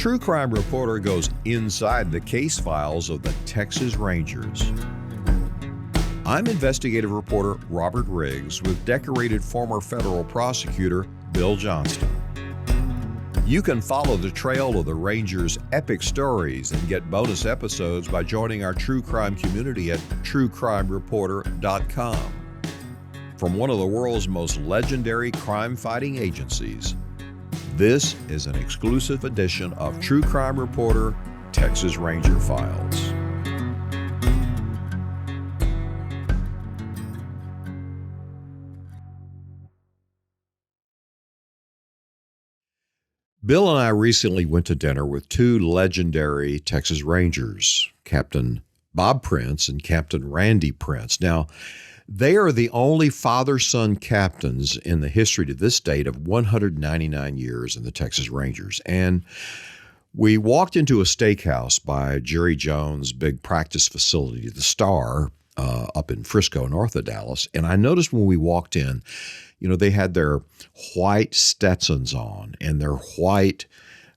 True Crime Reporter goes inside the case files of the Texas Rangers. I'm investigative reporter Robert Riggs with decorated former federal prosecutor Bill Johnston. You can follow the trail of the Rangers' epic stories and get bonus episodes by joining our true crime community at truecrimereporter.com. From one of the world's most legendary crime-fighting agencies, this is an exclusive edition of True Crime Reporter Texas Ranger Files. Bill and I recently went to dinner with two legendary Texas Rangers, Captain Bob Prince and Captain Randy Prince. Now, they are the only father-son captains in the history to this date of 199 years in the Texas Rangers. And we walked into a steakhouse by Jerry Jones' big practice facility, the Star, up in Frisco, north of Dallas. And I noticed when we walked in, they had their white Stetsons on and their white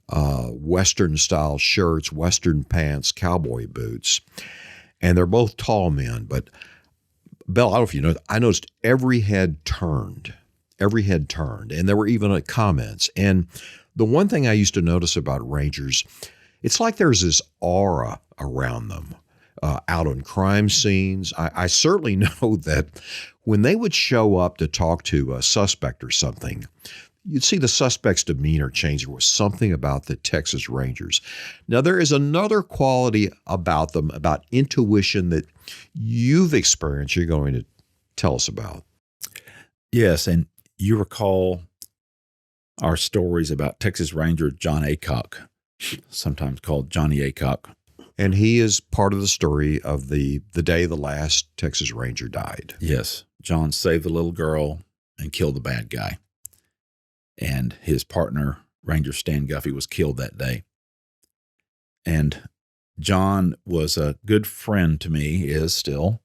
Western-style shirts, Western pants, cowboy boots. And they're both tall men. But, Bill, I don't know if you know, I noticed every head turned. And there were even comments. And the one thing I used to notice about Rangers, it's like there's this aura around them. Out on crime scenes. I certainly know that when they would show up to talk to a suspect or something, you'd see the suspect's demeanor change. There was something about the Texas Rangers. Now, there is another quality about them, about intuition that you've experienced you're going to tell us about. Yes, and you recall our stories about Texas Ranger John Aycock, sometimes called Johnny Aycock. And he is part of the story of the day the last Texas Ranger died. Yes. John saved the little girl and killed the bad guy. And his partner, Ranger Stan Guffey, was killed that day. And John was a good friend to me, is still,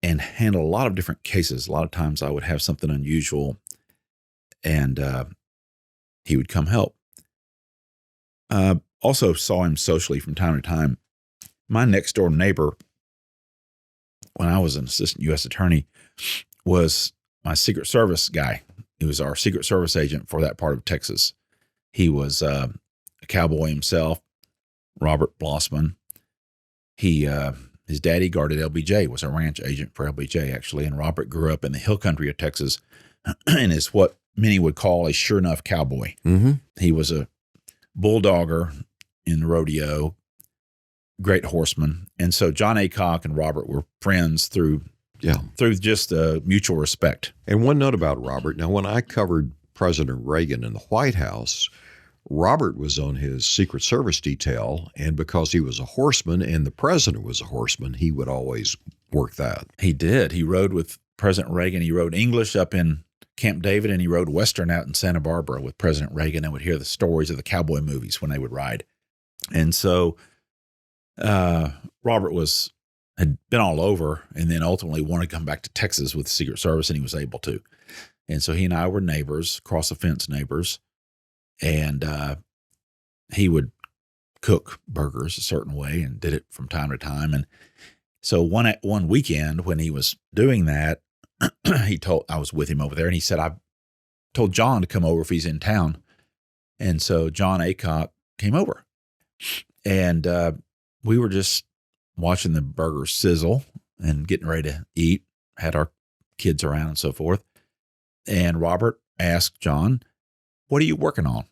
and handled a lot of different cases. A lot of times I would have something unusual, and he would come help. Also saw him socially from time to time. My next door neighbor, when I was an assistant U.S. attorney, was my Secret Service guy. He was our Secret Service agent for that part of Texas. He was a cowboy himself, Robert Blossman. His daddy guarded LBJ, was a ranch agent for LBJ, actually, and Robert grew up in the hill country of Texas and is what many would call a sure enough cowboy. Mm-hmm. He was a bulldogger in the rodeo, great horseman. And so John Aycock and Robert were friends through just mutual respect. And one note about Robert. Now, when I covered President Reagan in the White House, Robert was on his Secret Service detail. And because he was a horseman and the president was a horseman, he would always work that. He did. He rode with President Reagan. He rode English up in Camp David, and he rode Western out in Santa Barbara with President Reagan and would hear the stories of the cowboy movies when they would ride. And so Robert had been all over and then ultimately wanted to come back to Texas with the Secret Service, and he was able to. And so he and I were neighbors, cross-the-fence neighbors, and he would cook burgers a certain way and did it from time to time. And so one weekend when he was doing that, I was with him over there, and he said, I told John to come over if he's in town. And so John Aycock came over, and we were just watching the burgers sizzle and getting ready to eat, had our kids around and so forth. And Robert asked John, what are you working on?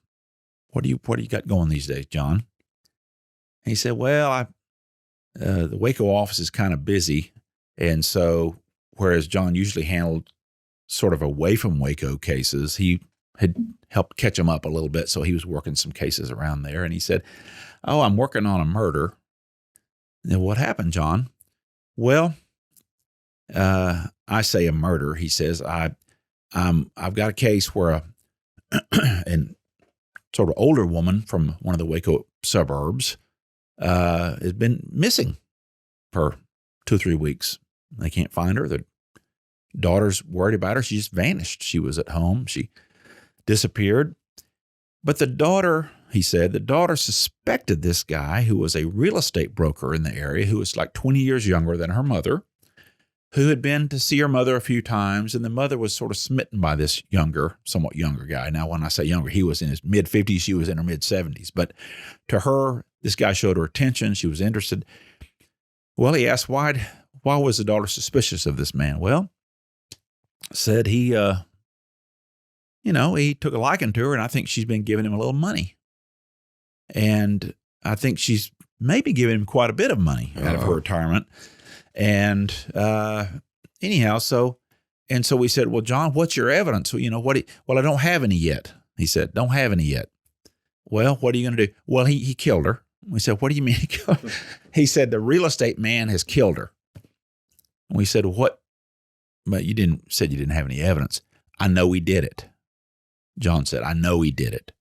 What do you got going these days, John? And he said, well, the Waco office is kind of busy. And so whereas John usually handled sort of away from Waco cases, he had helped catch him up a little bit. So he was working some cases around there. And he said, oh, I'm working on a murder. And what happened, John? Well, I say a murder. He says, I've got a case where an sort of older woman from one of the Waco suburbs has been missing for 2 or 3 weeks. They can't find her. The daughter's worried about her. She just vanished. She was at home. She disappeared. But the daughter he said, the daughter suspected this guy who was a real estate broker in the area, who was like 20 years younger than her mother, who had been to see her mother a few times, and the mother was sort of smitten by this somewhat younger guy. Now, when I say younger, he was in his mid-50s, she was in her mid-70s. But to her, this guy showed her attention. She was interested. Well, he asked, why was the daughter suspicious of this man? Well, said he took a liking to her, and I think she's been giving him a little money. And I think she's maybe giving him quite a bit of money out of her retirement. And anyhow, so we said, well, John, what's your evidence? Well, I don't have any yet. He said, don't have any yet. Well, what are you going to do? Well, he killed her. We said, what do you mean he killed her? He said, the real estate man has killed her. And we said, what? But you didn't have any evidence. I know he did it. John said, I know he did it.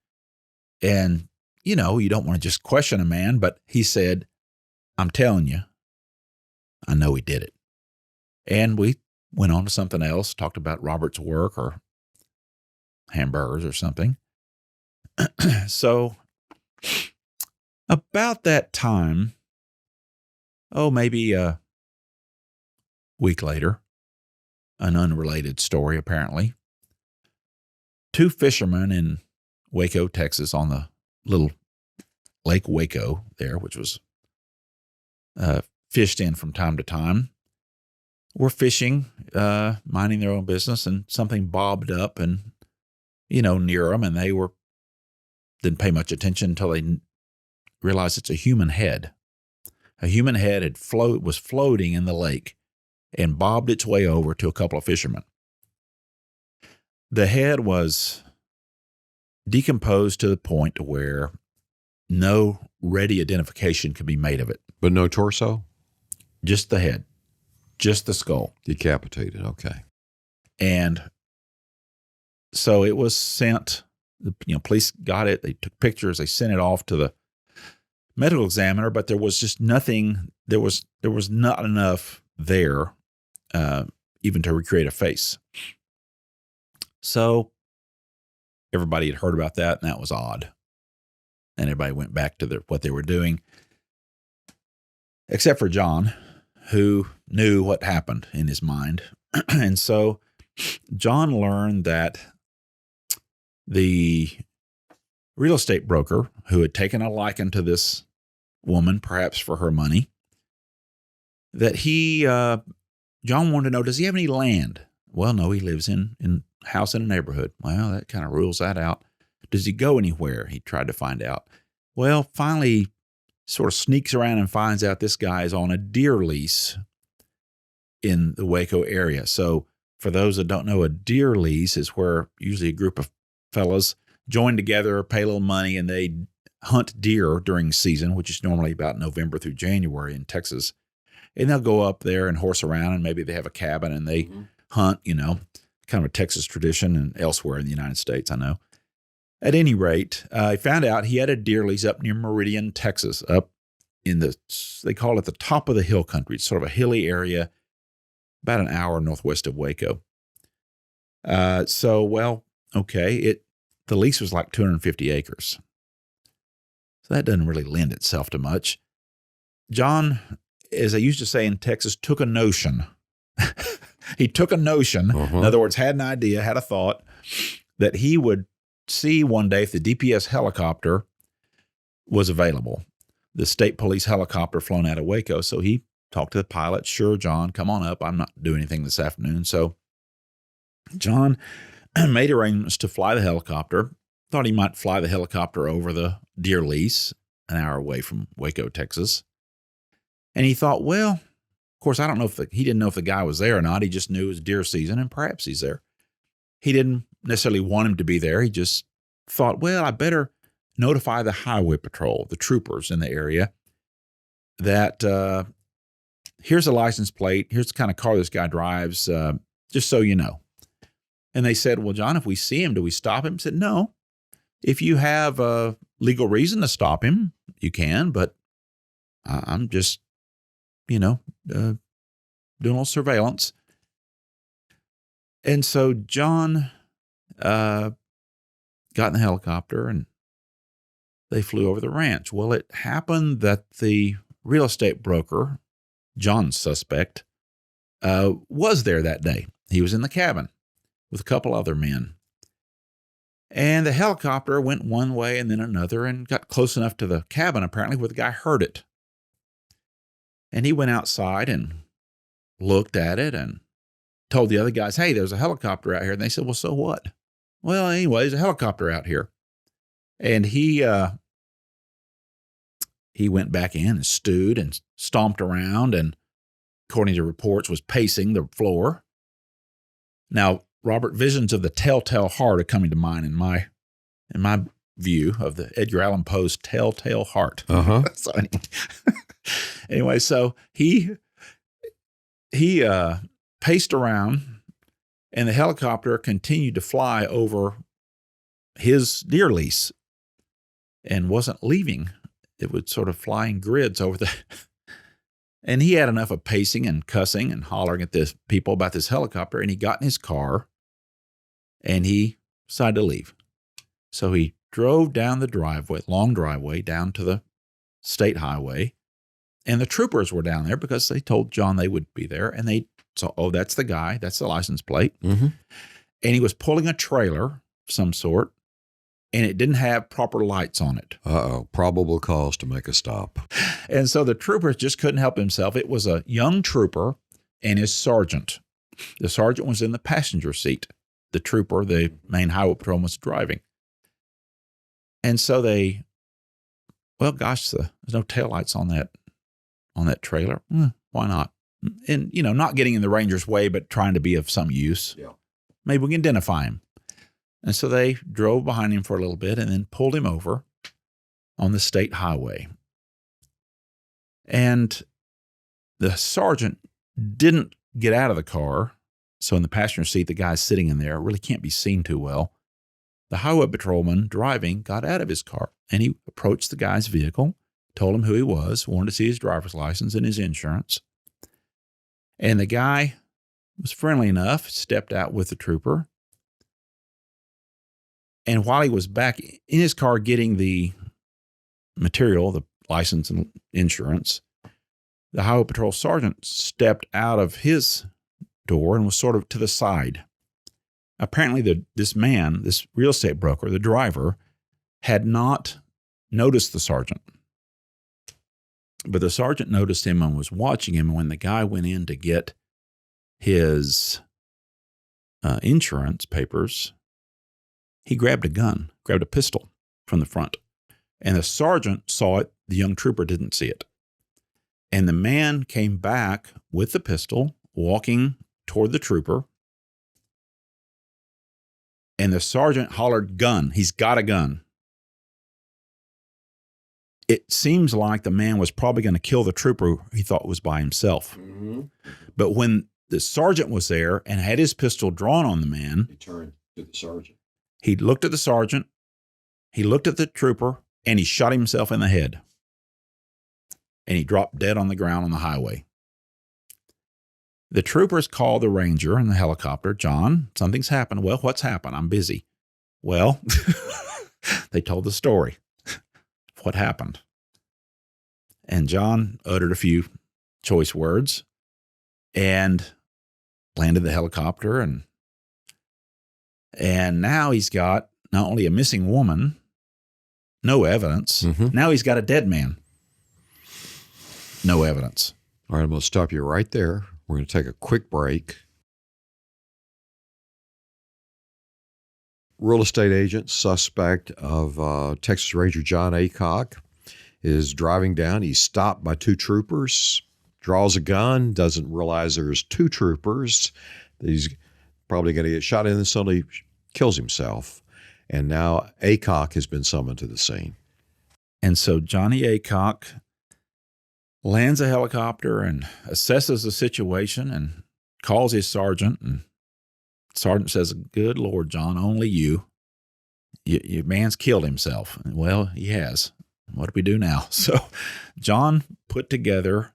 And, you don't want to just question a man, but he said, I'm telling you, I know he did it. And we went on to something else, talked about Robert's work or hamburgers or something. So about that time, maybe a week later, an unrelated story apparently, 2 fishermen in Waco, Texas, on the little Lake Waco there, which was fished in from time to time, were fishing, minding their own business, and something bobbed up and, near them, and they didn't pay much attention until they realized it's a human head. A human head was floating in the lake and bobbed its way over to a couple of fishermen. The head was decomposed to the point to where no ready identification could be made of it. But no torso? Just the head, just the skull. Decapitated, okay. And so it was sent, police got it, they took pictures, they sent it off to the medical examiner, but there was just nothing, there was not enough there even to recreate a face. So everybody had heard about that, and that was odd. And everybody went back to what they were doing, except for John, who knew what happened in his mind. And so John learned that the real estate broker who had taken a liking to this woman, perhaps for her money, that John wanted to know, does he have any land? Well, no, he lives in a house in a neighborhood. Well, that kind of rules that out. Does he go anywhere? He tried to find out. Well, finally, sort of sneaks around and finds out this guy is on a deer lease in the Waco area. So for those that don't know, a deer lease is where usually a group of fellas join together, pay a little money, and they hunt deer during season, which is normally about November through January in Texas. And they'll go up there and horse around, and maybe they have a cabin and they hunt, kind of a Texas tradition, and elsewhere in the United States, I know. At any rate, I found out he had a deer lease up near Meridian, Texas, up in they call it the top of the hill country. It's sort of a hilly area, about an hour northwest of Waco. The lease was like 250 acres. So that doesn't really lend itself to much. John, as I used to say in Texas, took a notion. He took a notion, in other words, had an idea, had a thought, that he would see one day if the DPS helicopter was available, the state police helicopter flown out of Waco. So he talked to the pilot. Sure, John, come on up. I'm not doing anything this afternoon. So John made arrangements to fly the helicopter, thought he might fly the helicopter over the deer lease, an hour away from Waco, Texas. And he thought, well, of course, I don't know he didn't know if the guy was there or not. He just knew it was deer season and perhaps he's there. He didn't necessarily want him to be there. He just thought, well, I better notify the highway patrol, the troopers in the area, that here's a license plate. Here's the kind of car this guy drives, just so you know. And they said, well, John, if we see him, do we stop him? He said, no. If you have a legal reason to stop him, you can, but I'm just, doing a little surveillance. And so John got in the helicopter and they flew over the ranch. Well, it happened that the real estate broker, John's suspect, was there that day. He was in the cabin with a couple other men. And the helicopter went one way and then another and got close enough to the cabin, apparently, where the guy heard it. And he went outside and looked at it and told the other guys, hey, there's a helicopter out here. And they said, well, so what? Well, anyway, there's a helicopter out here. And he went back in and stewed and stomped around and, according to reports, was pacing the floor. Now, Robert, visions of the telltale heart are coming to mind in my view of the Edgar Allan Poe's Telltale Heart. Uh-huh. So anyway, so he paced around, and the helicopter continued to fly over his deer lease and wasn't leaving. It would sort of fly in grids over the... And he had enough of pacing and cussing and hollering at the people about this helicopter, and he got in his car, and he decided to leave. So he drove down the driveway, long driveway, down to the state highway, and the troopers were down there because they told John they would be there, and they saw, oh, that's the guy, that's the license plate. Mm-hmm. And he was pulling a trailer of some sort, and it didn't have proper lights on it. Uh-oh, probable cause to make a stop. And so the troopers just couldn't help himself. It was a young trooper and his sergeant. The sergeant was in the passenger seat. The trooper, the main highway patrolman, was driving. And so they, well, gosh, there's no taillights on that trailer. Why not? And, not getting in the Ranger's way, but trying to be of some use. Yeah. Maybe we can identify him. And so they drove behind him for a little bit and then pulled him over on the state highway. And the sergeant didn't get out of the car. So in the passenger seat, the guy sitting in there really can't be seen too well. The highway patrolman driving got out of his car, and he approached the guy's vehicle, told him who he was, wanted to see his driver's license and his insurance. And the guy was friendly enough, stepped out with the trooper. And while he was back in his car getting the material, the license and insurance, the highway patrol sergeant stepped out of his door and was sort of to the side. Apparently, this man, this real estate broker, the driver, had not noticed the sergeant. But the sergeant noticed him and was watching him. And when the guy went in to get his insurance papers, he grabbed a pistol from the front. And the sergeant saw it. The young trooper didn't see it. And the man came back with the pistol, walking toward the trooper. And the sergeant hollered, gun. He's got a gun. It seems like the man was probably going to kill the trooper he thought was by himself. Mm-hmm. But when the sergeant was there and had his pistol drawn on the man, He turned to the sergeant. He looked at the sergeant, he looked at the trooper, and he shot himself in the head. And he dropped dead on the ground on the highway. The troopers called the ranger in the helicopter. John, something's happened. Well, what's happened? I'm busy. Well, they told the story. What happened? And John uttered a few choice words and landed the helicopter. And now he's got not only a missing woman, no evidence. Mm-hmm. Now he's got a dead man. No evidence. All right, I'm going to stop you right there. We're going to take a quick break. Real estate agent, suspect of Texas Ranger John Aycock, is driving down. He's stopped by two troopers, draws a gun, doesn't realize there's two troopers. He's probably going to get shot in, and suddenly kills himself. And now Aycock has been summoned to the scene. And so Johnny Aycock lands a helicopter and assesses the situation and calls his sergeant. And sergeant says, good Lord, John, only you. Your man's killed himself. Well, he has. What do we do now? So John put together,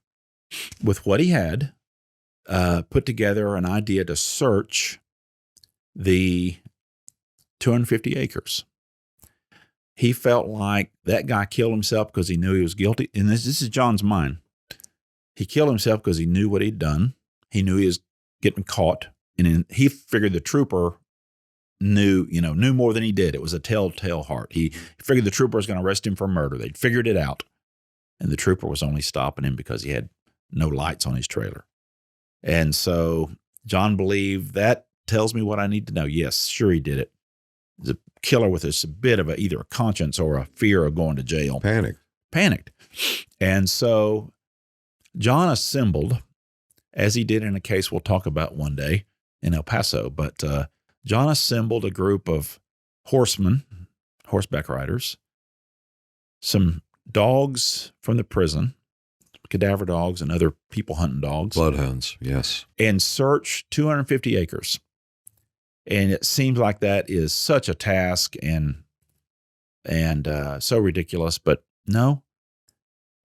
with what he had, put together an idea to search the 250 acres. he felt like that guy killed himself because he knew he was guilty. And this is John's mind. He killed himself because he knew what he'd done. He knew he was getting caught. And he figured the trooper knew more than he did. It was a telltale heart. He figured the trooper was going to arrest him for murder. They'd figured it out. And the trooper was only stopping him because he had no lights on his trailer. And so John believed that tells me what I need to know. Yes, sure he did it. The killer with a bit of either a conscience or a fear of going to jail. Panicked. And so John assembled, as he did in a case we'll talk about one day in El Paso, but John assembled a group of horsemen, horseback riders, some dogs from the prison, cadaver dogs and other people hunting dogs. Bloodhounds, yes. And searched 250 acres. And it seems like that is such a task and so ridiculous, but no.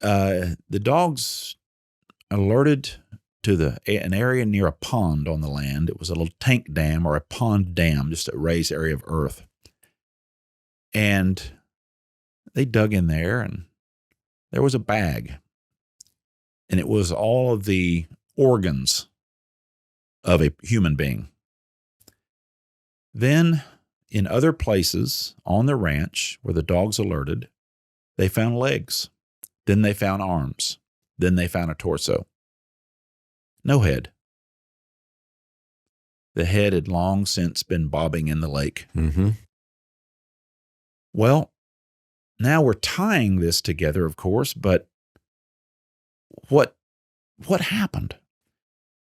The dogs alerted to an area near a pond on the land. It was a little tank dam or a pond dam, just a raised area of earth. And they dug in there, and there was a bag. And it was all of the organs of a human being. Then, in other places on the ranch where the dogs alerted, they found legs. Then they found arms. Then they found a torso. No head. The head had long since been bobbing in the lake. Mm-hmm. Well, now we're tying this together, of course, but what happened?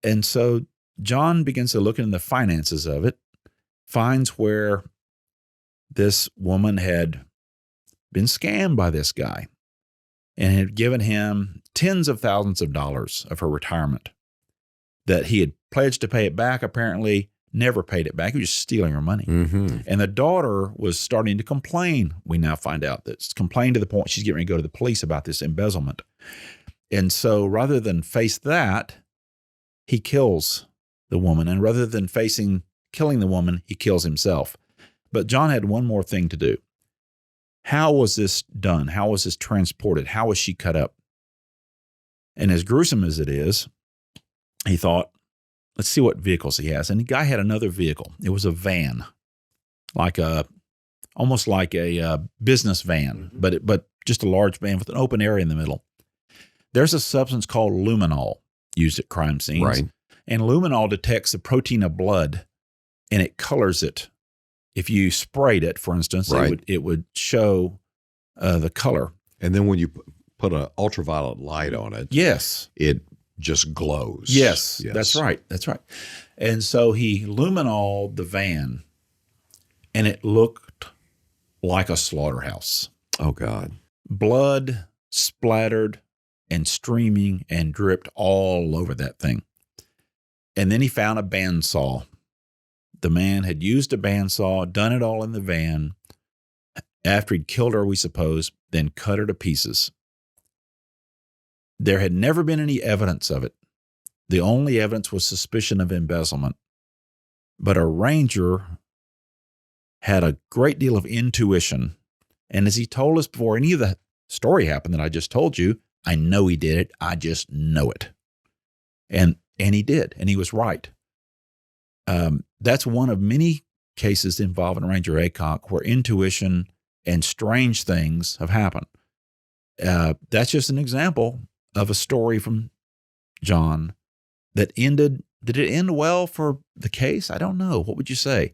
And so John begins to look into the finances of it, finds where this woman had been scammed by this guy and had given him tens of thousands of dollars of her retirement that he had pledged to pay it back, apparently never paid it back. He was just stealing her money. Mm-hmm. And the daughter was starting to complain. We now find out that it's complained to the point she's getting ready to go to the police about this embezzlement. And so rather than face that, he kills the woman. And rather than facing killing the woman, he kills himself. But John had one more thing to do. How was this done? How was this transported? How was she cut up? And as gruesome as it is, he thought, let's see what vehicles he has. And the guy had another vehicle. It was a van, almost like a business van, but just a large van with an open area in the middle. There's a substance called luminol used at crime scenes. Right. And luminol detects the protein of blood, and it colors it. If you sprayed it, for instance, right, it would show the color. And then when you put an ultraviolet light on it, yes, it just glows. Yes, that's right. That's right. And so he luminoled the van, and it looked like a slaughterhouse. Oh, God. Blood splattered and streaming and dripped all over that thing. And then he found a bandsaw. The man had used a bandsaw, done it all in the van. After he'd killed her, we suppose, then cut her to pieces. There had never been any evidence of it. The only evidence was suspicion of embezzlement. But a ranger had a great deal of intuition. And as he told us before any of the story happened that I just told you, I know he did it. I just know it. And he did. And he was right. That's one of many cases involving Ranger Aycock where intuition and strange things have happened. That's just an example of a story from John that ended. Did it end well for the case? I don't know. What would you say?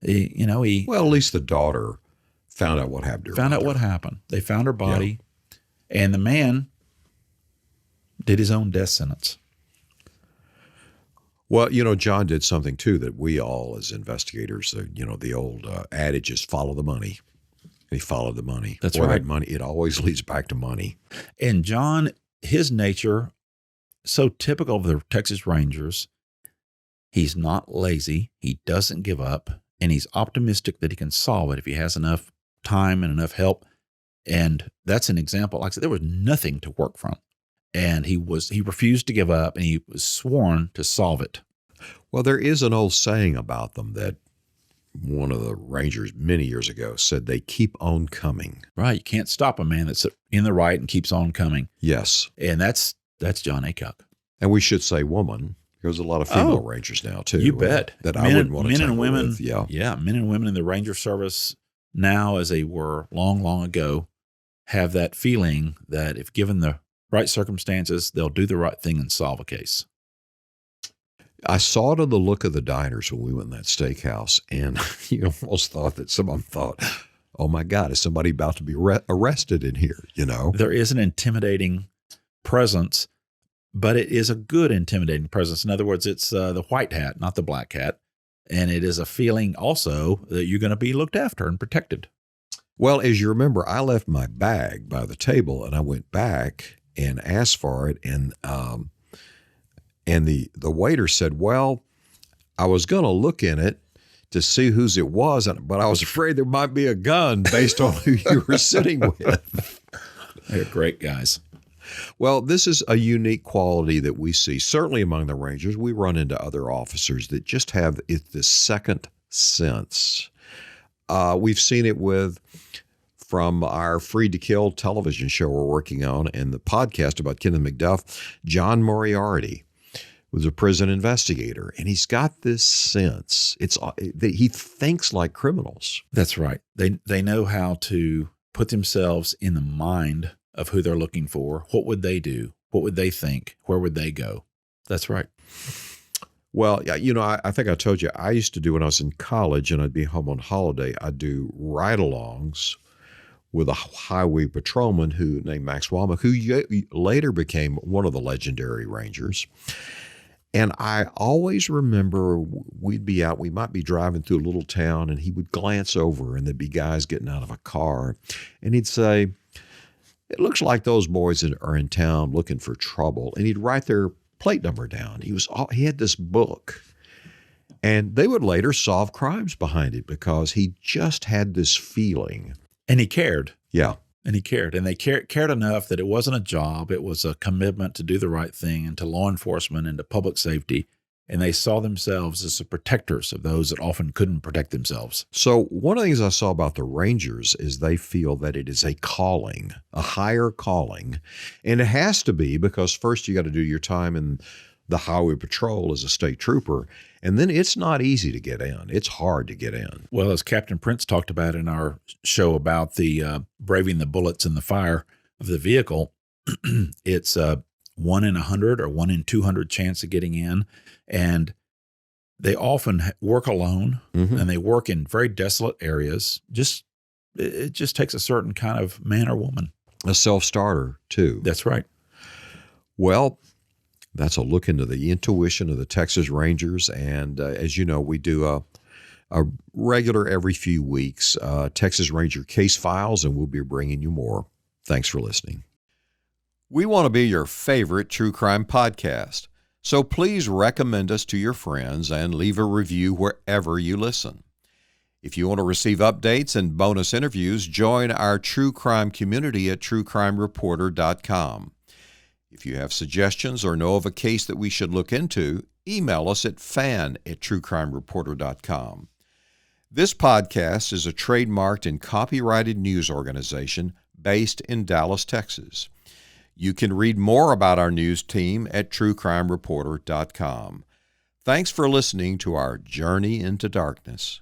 Well, at least the daughter found out what happened to her. Found out what happened. They found her body, and the man did his own death sentence. Well, John did something too that we all as investigators, the old adage is follow the money. He followed the money. That's right. That money, it always leads back to money. And John, his nature, so typical of the Texas Rangers, he's not lazy. He doesn't give up. And he's optimistic that he can solve it if he has enough time and enough help. And that's an example. Like I said, there was nothing to work from. And he refused to give up, and he was sworn to solve it. Well, there is an old saying about them that one of the Rangers many years ago said they keep on coming. Right. You can't stop a man that's in the right and keeps on coming. Yes. And that's John Aycock. And we should say woman. There's a lot of female Rangers now, too. You bet. That I wouldn't want to men and women. with. Yeah. Yeah. Men and women in the Ranger service now, as they were long, long ago, have that feeling that if given the right circumstances, they'll do the right thing and solve a case. I saw it in the look of the diners when we went in that steakhouse, and you almost thought that some of them thought, oh my God, is somebody about to be arrested in here, you know? There is an intimidating presence, but it is a good intimidating presence. In other words, it's the white hat, not the black hat. And it is a feeling also that you're going to be looked after and protected. Well, as you remember, I left my bag by the table, and I went back and asked for it, and the waiter said, well, I was going to look in it to see whose it was, but I was afraid there might be a gun based on who you were sitting with. They're great guys. Well, this is a unique quality that we see, certainly among the Rangers. We run into other officers that just have this second sense. We've seen it from our Free to Kill television show we're working on and the podcast about Kenneth McDuff. John Moriarty was a prison investigator, and he's got this sense that he thinks like criminals. That's right. They know how to put themselves in the mind of who they're looking for. What would they do? What would they think? Where would they go? That's right. Well, you know, I think I told you, I used to do when I was in college and I'd be home on holiday, I'd do ride-alongs with a highway patrolman named Max Womack, who later became one of the legendary Rangers. And I always remember we might be driving through a little town, and he would glance over and there'd be guys getting out of a car, and he'd say, it looks like those boys are in town looking for trouble. And he'd write their plate number down. He had this book, and they would later solve crimes behind it because he just had this feeling. And he cared. Yeah. And he cared. And they cared enough that it wasn't a job. It was a commitment to do the right thing and to law enforcement and to public safety. And they saw themselves as the protectors of those that often couldn't protect themselves. So one of the things I saw about the Rangers is they feel that it is a calling, a higher calling. And it has to be because first you got to do your time in the highway patrol as a state trooper. And then it's not easy to get in. It's hard to get in. Well, as Captain Prince talked about in our show about the braving the bullets and the fire of the vehicle, it's 1 in 100 or 1 in 200 chance of getting in. And they often work alone, and they work in very desolate areas. It just takes a certain kind of man or woman. A self-starter, too. That's right. Well, that's a look into the intuition of the Texas Rangers. And as you know, we do a regular every few weeks Texas Ranger case files, and we'll be bringing you more. Thanks for listening. We want to be your favorite true crime podcast. So please recommend us to your friends and leave a review wherever you listen. If you want to receive updates and bonus interviews, join our true crime community at truecrimereporter.com. If you have suggestions or know of a case that we should look into, email us at fan@truecrimereporter.com. This podcast is a trademarked and copyrighted news organization based in Dallas, Texas. You can read more about our news team at truecrimereporter.com. Thanks for listening to our Journey into Darkness.